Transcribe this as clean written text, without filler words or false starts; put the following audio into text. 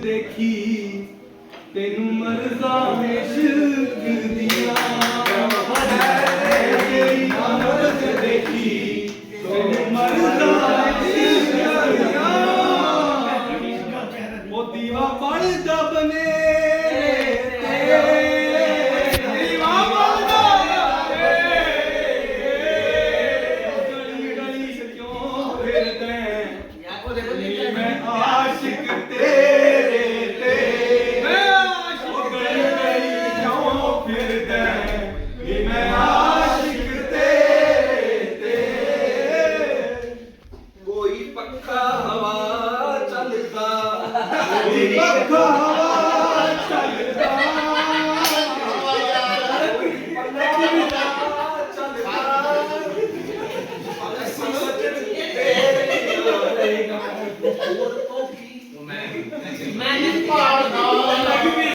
ਦੇਖੀ ਤੈਨੂੰ ਮਰਜ਼ਾ ਇਸ਼ਕ ਦੀਆਂ ਤੇਰੀ ਆਮਦ ਦੇਖੀ ਤੈਨੂੰ ਮਰਜ਼ਾ ਇਸ਼ਕ ਦੀਆਂ ਉਹ ਦੀਵਾ ਪੜਦਾ ਬਨੇ ਦੀਵਾ ਪੜਦਾ ਗਲੀ ਗਲੀ ਕਿਉਂ ਫਿਰਦੇ ਮੈਂ ਆਸ਼ਿਕ ਤੇਰੇ ਤੇ ਮੈਂ ਆਸ਼ਿਕ ਗਲੀ ਗਲੀ ਕਿਉਂ ਫਿਰਦਾ ਮੈਂ ਆਸ਼ਿਕ ਤੇਰੇ ਤੇ ਕੋਈ ਪੱਖਾ ਹਵਾ ਚੱਲਦਾ ਕੋਈ ਪੱਖਾ ਹਵਾ ਚੱਲਦਾ ਮੈਂ